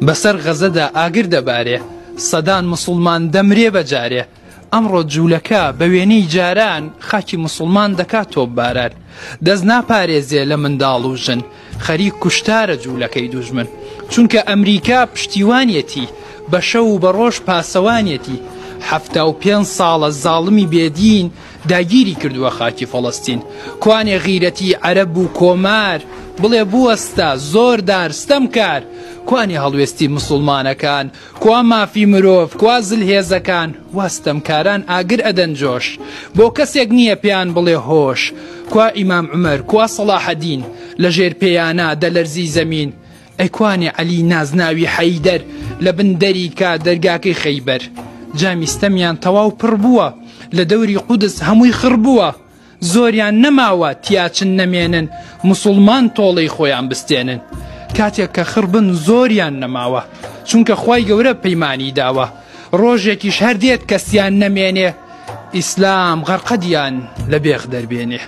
بەسەر غەزەدا ئاگر دەبارێ سەدان مسلمان دەمرێ بەجارێ ئەمڕۆ جوولەکە بە وێنەی جاران خاکی مسلمان دەکات تۆپ باران دەست ناپارێزێ لە منداڵ و ژن خەریک کوشتارە جوولەکەی دوژمن چونکە ئەمریکا پشتیوانیەتی بە شەو و بە ڕۆژ پاسەوانیەتی 75 ساڵە زاڵمی بێدین داگیری کردووە خاکی فەڵەستین کوانێ غیرەتی عەرەب و کۆمار بڵێ بوەستە زۆر دارستەم کار کوانی هەڵوێستی مسلمانەکان کوا مافی مرۆڤ کوا زلهێزەکان واستەمکاران ئاگر ئەدەن جۆش بۆ کەسێک نییە پێیان بڵێ هۆش کوا ئیمام عومەر کوا سەڵاحەدین لە ژێر پێیانە دەلەرزی زەمین ئەی کوانێ عەلی نازناوی حەیدەر لە بن دەری کا دەرگاکەی خەیبەر جامیستەمیان تەواو پڕ بووە لە دەوری قودس هەمووی خڕ بووە زۆریان نەماوە تیاچن نەمێنن مسلمان تۆڵەی خۆیان بستێنن کاتێک کە خڕبن زۆریان نەماوە چونکە خوای گەورە پەیمانی داوە ڕۆژێکیش هەر دێت کەسیان نەمێنێ ئیسلام غەرقەدیان لە بێخ دەربێنێ